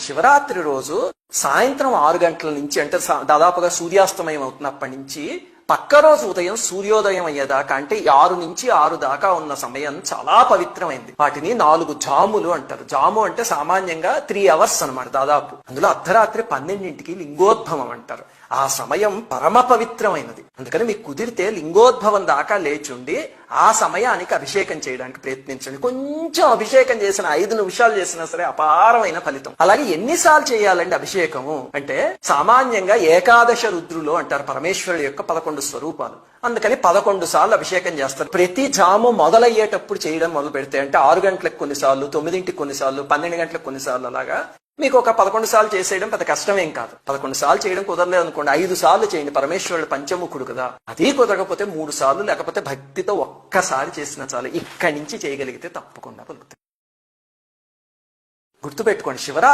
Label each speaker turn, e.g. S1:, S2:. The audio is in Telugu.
S1: శివరాత్రి రోజు సాయంత్రం 6 గంటల నుంచి అంటే దాదాపుగా సూర్యాస్తమయం అవుతున్నప్పటి నుంచి పక్క రోజు ఉదయం సూర్యోదయం అయ్యేదాకా అంటే 6 నుంచి 6 దాకా ఉన్న సమయం చాలా పవిత్రమైంది. వాటిని 4 జాములు అంటారు. జాము అంటే సామాన్యంగా 3 అవర్స్ అనమాట దాదాపు. అందులో అర్ధరాత్రి 12ంటికి లింగోద్భవం అంటారు. ఆ సమయం పరమ పవిత్రమైనది. అందుకని మీకు కుదిరితే లింగోద్భవం దాకా లేచుండి ఆ సమయానికి అభిషేకం చేయడానికి ప్రయత్నించండి. కొంచెం అభిషేకం చేసిన 5 నిమిషాలు చేసినా సరే అపారమైన ఫలితం. అలాగే ఎన్నిసార్లు చేయాలండి అభిషేకము అంటే సామాన్యంగా ఏకాదశ రుద్రులు అంటారు పరమేశ్వరుడు యొక్క 11 స్వరూపాలు. అందుకని 11 సార్లు అభిషేకం చేస్తారు. ప్రతి జాము మొదలయ్యేటప్పుడు చేయడం మొదలు పెడితే అంటే 6 గంటలకు కొన్నిసార్లు, 9ంటికి కొన్నిసార్లు, 12 గంటలకు కొన్నిసార్లు అలాగా మీకు ఒక 11 సార్లు చేసేయడం పెద్ద కష్టమేం కాదు. 11 సార్లు చేయడం కుదరలేదు అనుకోండి 5 సార్లు చేయండి. పరమేశ్వరుడు పంచముఖుడు కదా. అది కుదరకపోతే 3 సార్లు లేకపోతే భక్తితో ఒక్కసారి చేసినా చాలు. ఇక్కడి నుంచి చేయగలిగితే తప్పకుండా పలుకుతాయి. గుర్తుపెట్టుకోండి శివరాత్రి